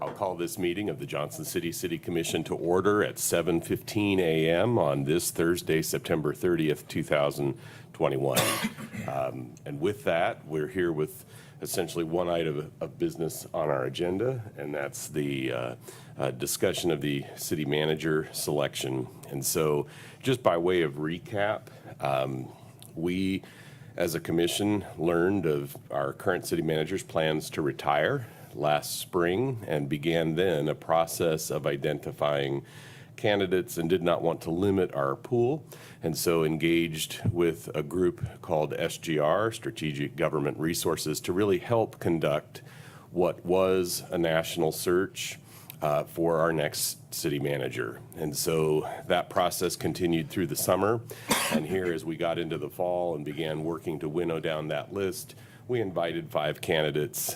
I'll call this meeting of the Johnson City Commission to order at 7:15 a.m. on this Thursday, September 30th, 2021. And with that, we're here with essentially one item of business on our agenda, and that's the discussion of the city manager selection. And so just by way of recap, we as a commission learned of our current city manager's plans to retire last spring and began then a process of identifying candidates and did not want to limit our pool, and so engaged with a group called SGR, Strategic Government Resources, to really help conduct what was a national search for our next city manager. And so that process continued through the summer, and here as we got into the fall and began working to winnow down that list, we invited 5 candidates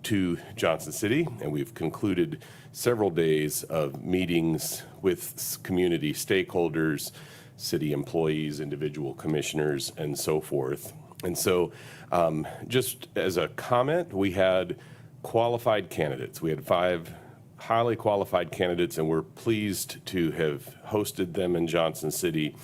to Johnson City, and we've concluded several days of meetings with community stakeholders, city employees, individual commissioners, and so forth. And so just as a comment, we had qualified candidates. We had 5 highly qualified candidates, and we're pleased to have hosted them in Johnson City.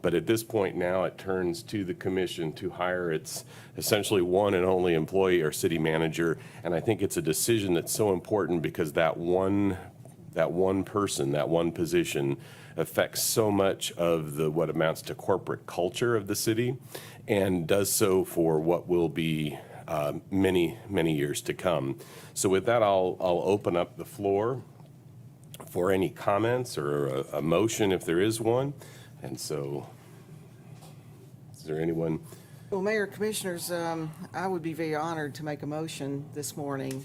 But at this point now, it turns to the commission to hire its essentially one and only employee or city manager. And I think it's a decision that's so important because that one person, that one position affects so much of the what amounts to corporate culture of the city, and does so for what will be many, many years to come. So with that, I'll open up the floor for any comments or a motion if there is one. And so, is there anyone? Well, Mayor, Commissioners, I would be very honored to make a motion this morning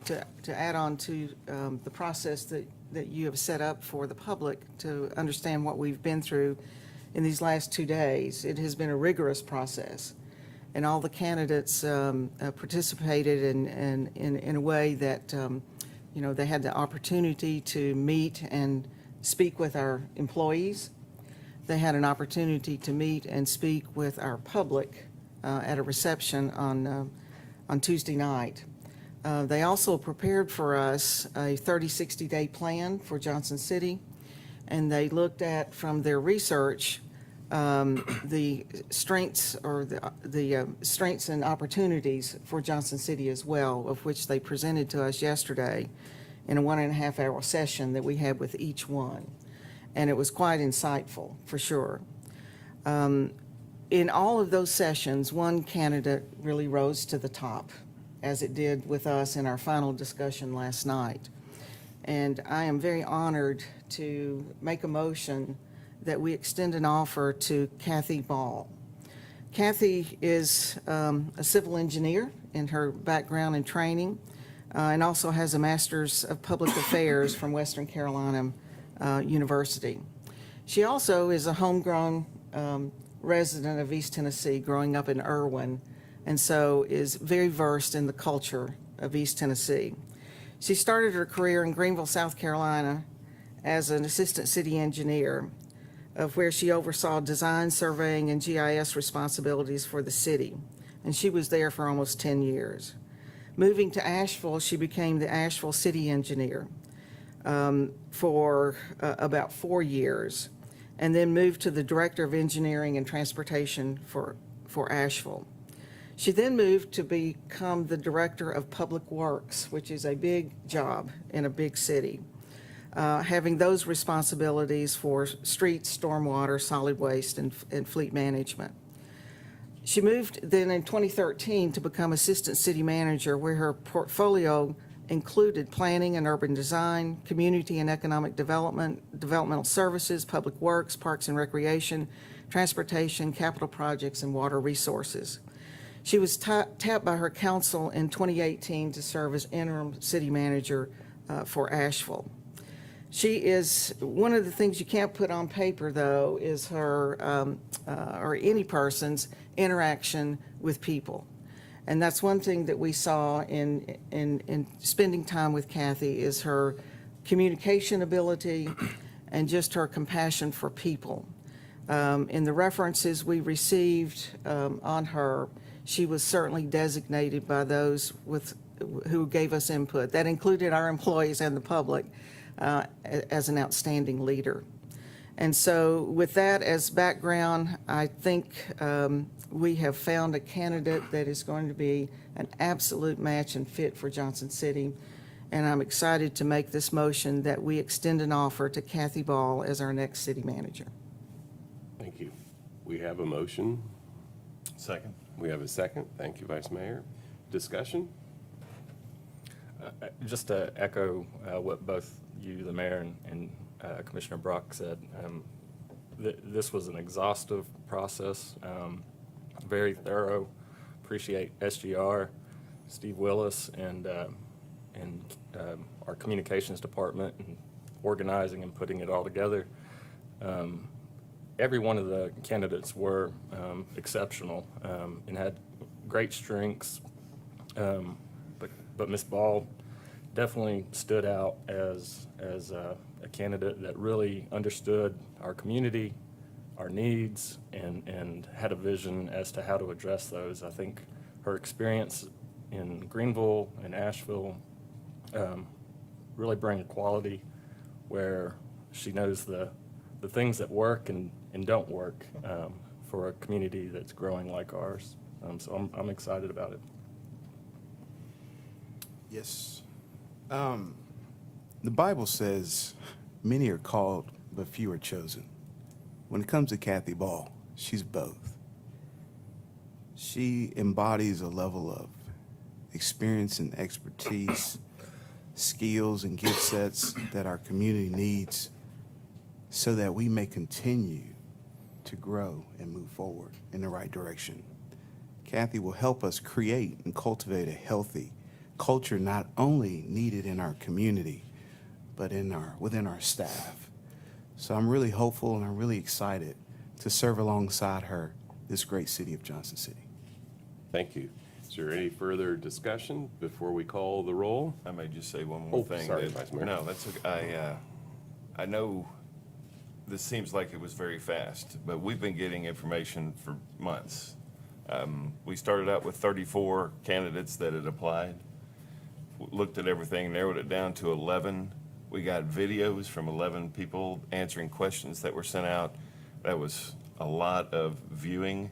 to add on to the process that you have set up for the public to understand what we've been through in these last 2 days. It has been a rigorous process, and all the candidates participated in a way that they had the opportunity to meet and speak with our employees. They had an opportunity to meet and speak with our public at a reception on Tuesday night. They also prepared for us a 30-60-day plan for Johnson City, and they looked at, from their research, the strengths or the strengths and opportunities for Johnson City as well, of which they presented to us yesterday in a 1.5-hour session that we had with each one. And it was quite insightful, for sure. In all of those sessions, one candidate really rose to the top, as it did with us in our final discussion last night. And I am very honored to make a motion that we extend an offer to Kathy Ball. Kathy is a civil engineer in her background and training, and also has a Master's of Public Affairs from Western Carolina University. She also is a homegrown resident of East Tennessee, growing up in Irwin, and so is very versed in the culture of East Tennessee. She started her career in Greenville, South Carolina as an assistant city engineer, of where she oversaw design, surveying, and GIS responsibilities for the city, and she was there for almost 10 years. Moving to Asheville, she became the Asheville city engineer for about 4 years, and then moved to the Director of Engineering and Transportation for Asheville. She then moved to become the Director of Public Works, which is a big job in a big city, having those responsibilities for streets, stormwater, solid waste, and fleet management. She moved then in 2013 to become Assistant City Manager, where her portfolio included planning and urban design, community and economic development, developmental services, public works, parks and recreation, transportation, capital projects, and water resources. She was tapped by her council in 2018 to serve as interim city manager for Asheville. She is, one of the things you can't put on paper, though, is her, or any person's, interaction with people. And that's one thing that we saw in spending time with Kathy, is her communication ability and just her compassion for people. In the references we received on her, she was certainly designated by those with who gave us input. That included our employees and the public as an outstanding leader. And so with that as background, I think we have found a candidate that is going to be an absolute match and fit for Johnson City. And I'm excited to make this motion that we extend an offer to Kathy Ball as our next city manager. Thank you. We have a motion. Second. We have a second. Thank you, Vice Mayor. Discussion? Just to echo what both you, the mayor, and Commissioner Brock said, this was an exhaustive process, very thorough. Appreciate SGR, Steve Willis, and our communications department, and organizing and putting it all together. Every one of the candidates were exceptional and had great strengths, but Ms. Ball definitely stood out as a candidate that really understood our community, our needs, and had a vision as to how to address those. I think her experience in Greenville and Asheville really bring a quality where she knows the things that work and don't work for a community that's growing like ours. So I'm excited about it. Yes. The Bible says many are called, but few are chosen. When it comes to Kathy Ball, she's both. She embodies a level of experience and expertise, skills and gift sets that our community needs so that we may continue to grow and move forward in the right direction. Kathy will help us create and cultivate a healthy culture not only needed in our community, but within our staff. So I'm really hopeful and I'm really excited to serve alongside her this great city of Johnson City. Thank you. Is there any further discussion before we call the roll? I may just say one more Oh, thing. sorry, that- Vice Mayor. No, that's okay. I know this seems like it was very fast, but we've been getting information for months. We started out with 34 candidates that had applied, looked at everything, narrowed it down to 11. We got videos from 11 people answering questions that were sent out. That was a lot of viewing.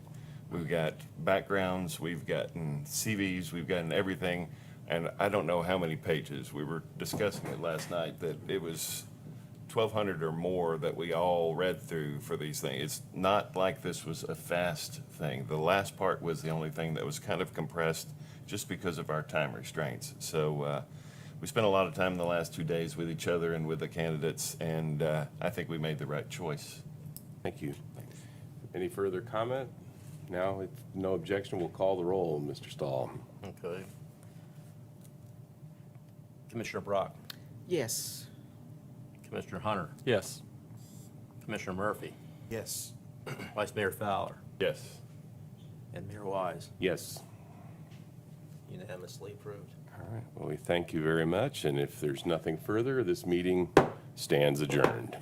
We've got backgrounds, we've gotten CVs, we've gotten everything, and I don't know how many pages. We were discussing it last night, that it was 1,200 or more that we all read through for these things. It's not like this was a fast thing. The last part was the only thing that was kind of compressed just because of our time restraints. So we spent a lot of time in the last 2 days with each other and with the candidates, and I think we made the right choice. Thank you. Any further comment? Now, if no objection, we'll call the roll. Mr. Stahl? Okay. Commissioner Brock, Yes. Commissioner Hunter, Yes. Commissioner Murphy, Yes. Vice Mayor Fowler, Yes. and Mayor Wise. Yes. Unanimously approved. All right. Well, we thank you very much, and if there's nothing further, this meeting stands adjourned.